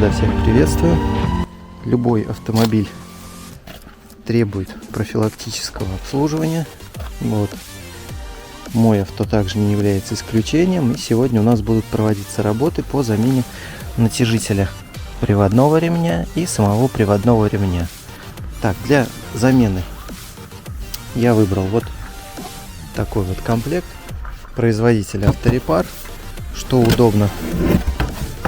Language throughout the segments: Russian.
господа, всех приветствую. Любой автомобиль требует профилактического обслуживания. Вот. Мой авто также не является исключением. И сегодня у нас будут проводиться работы по замене натяжителя приводного ремня и самого приводного ремня. Так, для замены я выбрал вот такой вот комплект производителя Авторепар. Что удобно,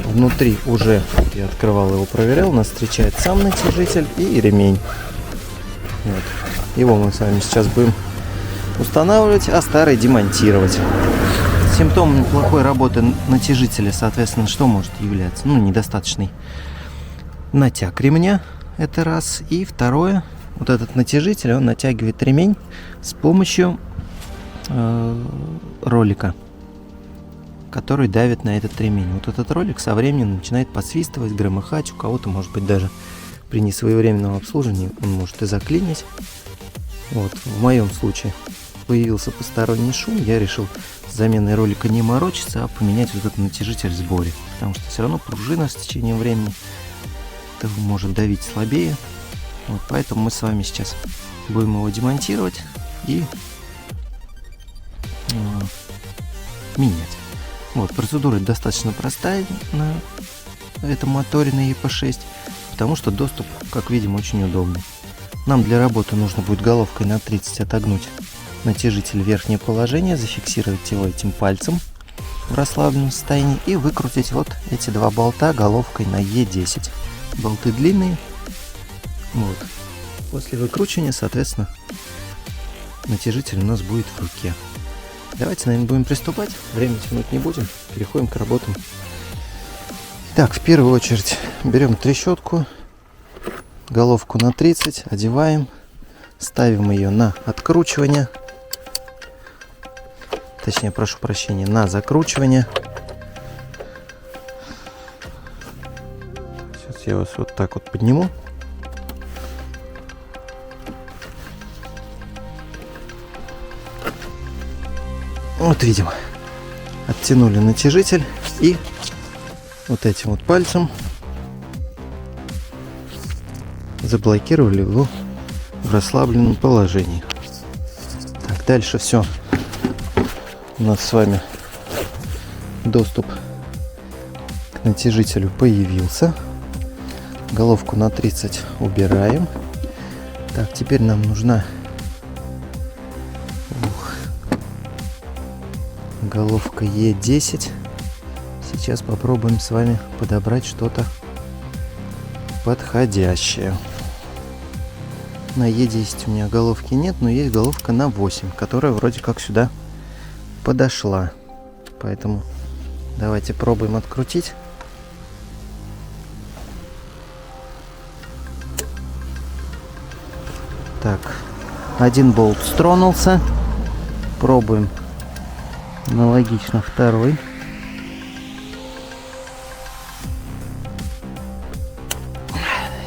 внутри уже я открывал его, проверял, нас встречает сам натяжитель и ремень. Вот. Его мы с вами сейчас будем устанавливать, а старый демонтировать. Симптомом плохой работы натяжителя, соответственно, что может являться? Недостаточный натяг ремня, это раз. И второе, вот этот натяжитель, он натягивает ремень с помощью ролика, который давит на этот ремень. Вот этот ролик со временем начинает подсвистывать, громыхать. У кого-то, может быть, даже при несвоевременном обслуживании он может и заклинить. Вот. В моем случае появился посторонний шум. Я решил с заменой ролика не морочиться, а поменять вот этот натяжитель в сборе. Потому что все равно пружина с течением времени может давить слабее. Вот, поэтому мы с вами сейчас будем его демонтировать и менять. Вот, процедура достаточно простая на этом моторе, на EP6, потому что доступ, как видим, очень удобный. Нам для работы нужно будет головкой на 30 отогнуть натяжитель в верхнее положение, зафиксировать его этим пальцем в расслабленном состоянии и выкрутить вот эти два болта головкой на E10. Болты длинные. Вот. После выкручивания, соответственно, натяжитель у нас будет в руке. Давайте, наверное, будем приступать. Время тянуть не будем. Переходим к работам. Так, в первую очередь берем трещотку, головку на 30, одеваем, ставим ее на откручивание. Точнее, прошу прощения, на закручивание. Сейчас я вас вот так вот подниму. Вот видим, оттянули натяжитель и вот этим вот пальцем заблокировали его в расслабленном положении. Так, дальше все. У нас с вами доступ к натяжителю появился. Головку на 30 убираем. Так, теперь нам нужна головка E10. Сейчас попробуем с вами подобрать что-то подходящее. На E10 у меня головки нет, но есть головка на 8, которая вроде как сюда подошла. Поэтому давайте пробуем открутить. Так, один болт стронулся. Пробуем аналогично второй.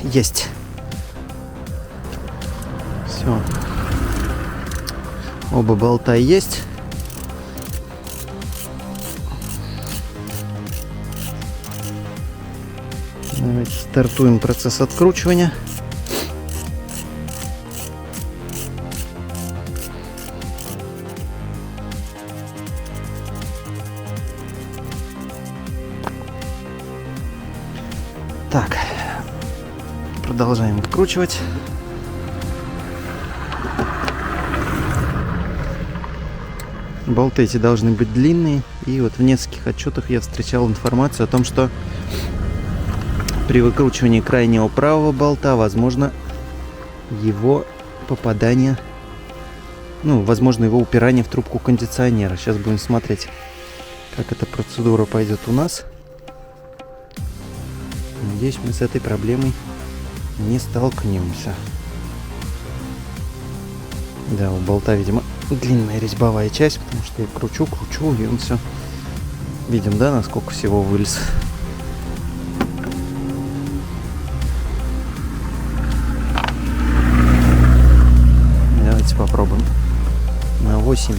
Есть. Все. Оба болта есть. Давайте стартуем процесс откручивания. Так, продолжаем откручивать. Болты эти должны быть длинные. И вот в нескольких отчетах я встречал информацию о том, что при выкручивании крайнего правого болта возможно его попадание, возможно его упирание в трубку кондиционера. Сейчас будем смотреть, как эта процедура пойдет у нас. Надеюсь, мы с этой проблемой не столкнемся. Да, у болта, видимо, длинная резьбовая часть, потому что я кручу, и он все. Видим, да, насколько всего вылез. Давайте попробуем на 8.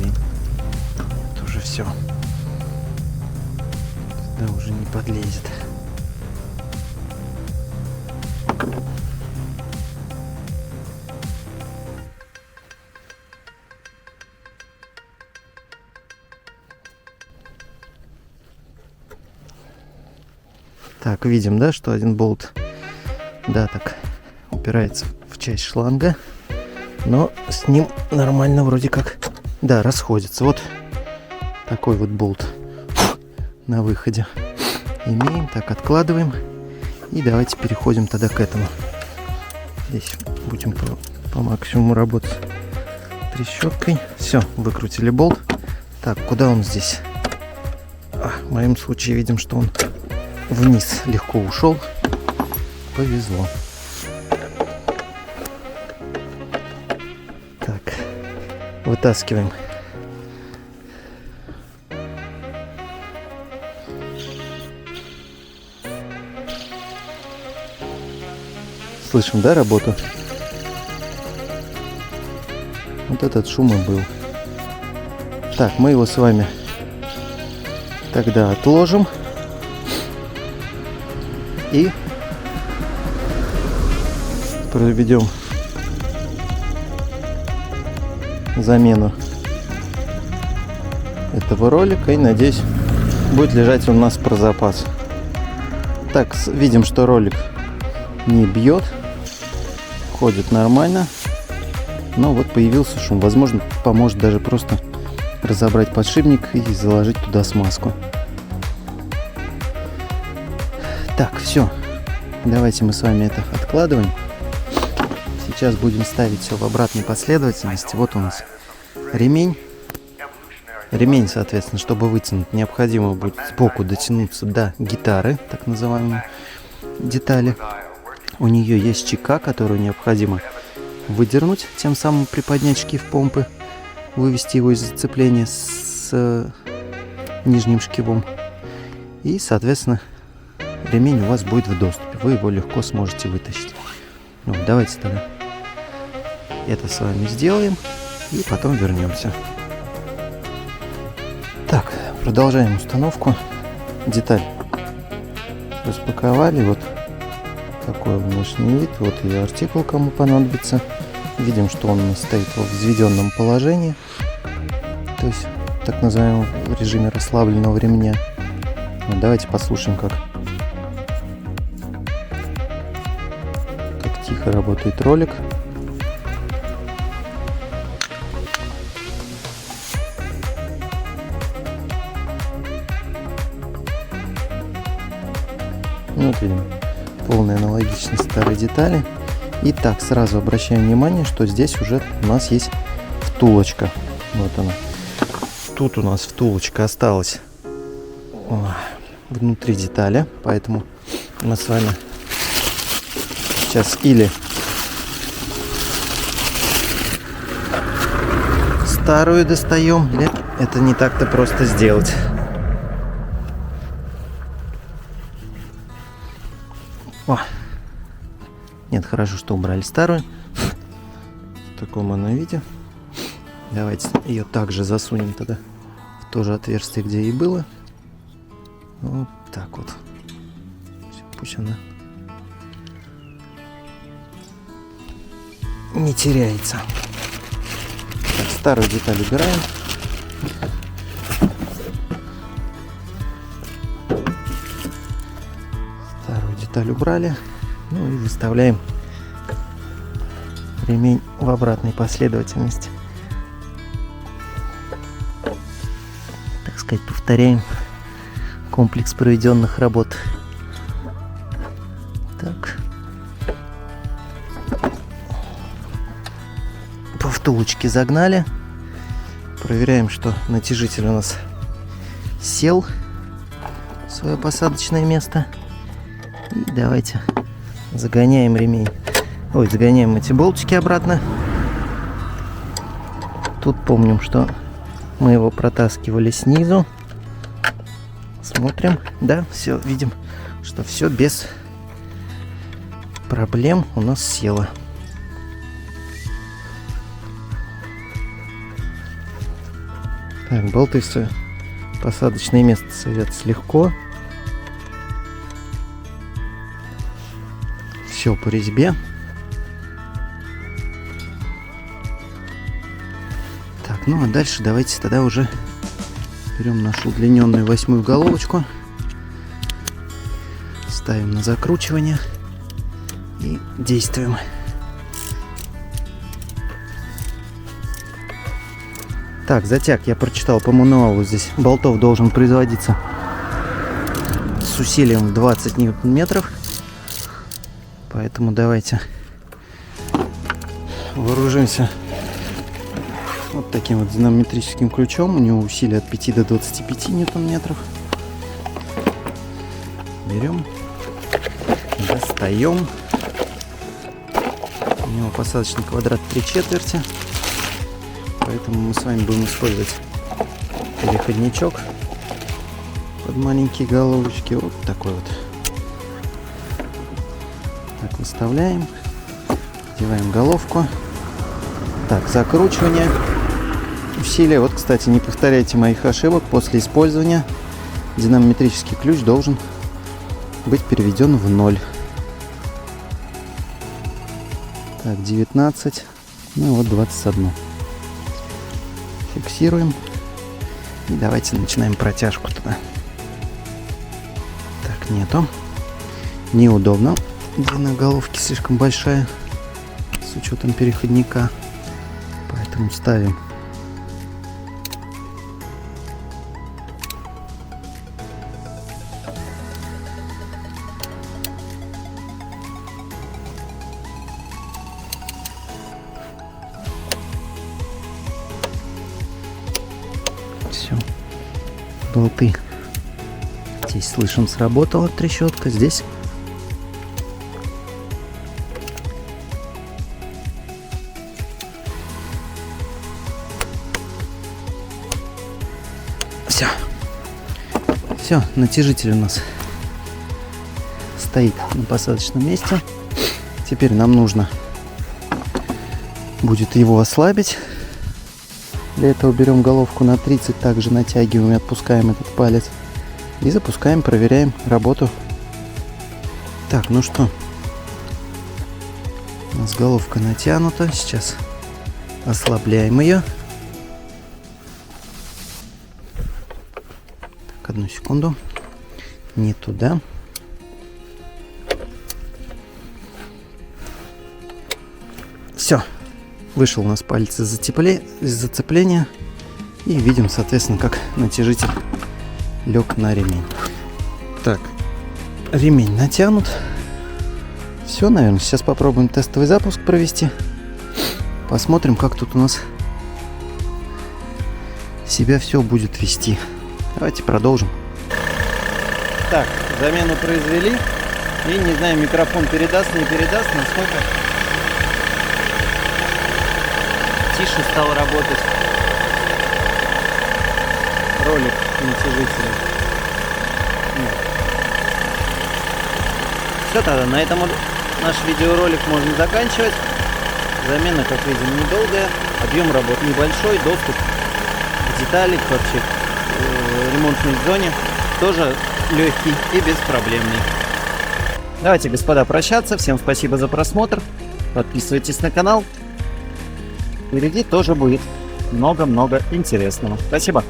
Это уже все. Сюда уже не подлезет. Так, видим, да, что один болт, да, так упирается в часть шланга, но с ним нормально вроде как, да, расходится. Вот такой вот болт на выходе имеем. Так, откладываем. И давайте переходим тогда к этому. Здесь будем по максимуму работать трещоткой. Все, выкрутили болт. Так, куда он здесь? В моем случае видим, что он вниз легко ушел. Повезло. Так, вытаскиваем. Слышим, да, работу? Вот этот шум и был. Так, мы его с вами тогда отложим. И проведем замену этого ролика. И, надеюсь, будет лежать он у нас про запас. Так, видим, что ролик не бьет. Ходит нормально. Но вот появился шум. Возможно, поможет даже просто разобрать подшипник и заложить туда смазку. Так, все. Давайте мы с вами это откладываем. Сейчас будем ставить все в обратной последовательности. Вот у нас ремень. Ремень, соответственно, чтобы вытянуть, необходимо будет сбоку дотянуться до гитары, так называемой детали. У нее есть чека, которую необходимо выдернуть, тем самым приподнять шкив помпы, вывести его из зацепления с нижним шкивом. И, соответственно, ремень у вас будет в доступе. Вы его легко сможете вытащить. Ну, давайте тогда это с вами сделаем и потом вернемся. Так, продолжаем установку. Деталь распаковали. Вот такой внешний вид. Вот ее артикул, кому понадобится. Видим, что он у нас стоит в взведенном положении, то есть в так называемом режиме расслабленного ремня. Ну, давайте послушаем, как тихо работает ролик. Вот видим, полная аналогичность старой детали. Итак, сразу обращаем внимание, что здесь уже у нас есть втулочка. Вот она. Тут у нас втулочка осталась внутри детали, поэтому мы с вами сейчас или старую достаем, или это не так-то просто сделать. Нет, хорошо, что убрали старую. В таком она виде. Давайте ее также засунем тогда в то же отверстие, где и было. Вот так вот. Все, пусть она не теряется. Так, старую деталь убираем. Старую деталь убрали. Ну и выставляем ремень в обратной последовательности. Так сказать, повторяем комплекс проведенных работ. Так. По втулочке загнали. Проверяем, что натяжитель у нас сел в свое посадочное место. И давайте загоняем ремень. Ой, загоняем эти болтики обратно. Тут помним, что мы его протаскивали снизу. Смотрим. Да, все, видим, что все без проблем у нас село. Так, болты в свое посадочное место садятся легко. Все по резьбе. Так, ну а дальше давайте тогда уже берем нашу удлиненную 8-ю головочку, ставим на закручивание и действуем. Так, затяг я прочитал по мануалу, здесь болтов должен производиться с усилием в 20 ньютон-метров. Поэтому давайте вооружимся вот таким вот динамометрическим ключом. У него усилие от 5 до 25 ньютон-метров. Берем, достаем. У него посадочный квадрат 3/4. Поэтому мы с вами будем использовать переходничок под маленькие головочки. Вот такой вот. Так, выставляем. Одеваем головку. Так, закручивание. Усилие. Вот, кстати, не повторяйте моих ошибок. После использования динамометрический ключ должен быть переведен в 0. Так, 19. Ну вот 21. Фиксируем. И давайте начинаем протяжку туда. Так, нету. Неудобно. Длина головки слишком большая с учетом переходника. Поэтому ставим. Все. Болты. Здесь, слышим, сработала трещотка. Здесь все. Все, натяжитель у нас стоит на посадочном месте. Теперь нам нужно будет его ослабить. Для этого берем головку на 30, также натягиваем и отпускаем этот палец. И запускаем, проверяем работу. Так, ну что, у нас головка натянута. Сейчас ослабляем ее. Так, одну секунду. Не туда. Все. Вышел у нас палец из зацепления. И видим, соответственно, как натяжитель лег на ремень. Так, ремень натянут. Все, наверное, сейчас попробуем тестовый запуск провести. Посмотрим, как тут у нас себя все будет вести. Давайте продолжим. Так, замену произвели. И не знаю, микрофон передаст, не передаст, насколько тише стал работать ролик натяжителя. Все, тогда на этом наш видеоролик можно заканчивать. Замена, как видим, недолгая. Объем работ небольшой. Доступ к деталям, вообще к ремонтной зоне тоже легкий и беспроблемный. Давайте, господа, прощаться. Всем спасибо за просмотр. Подписывайтесь на канал. Впереди тоже будет много-много интересного. Спасибо.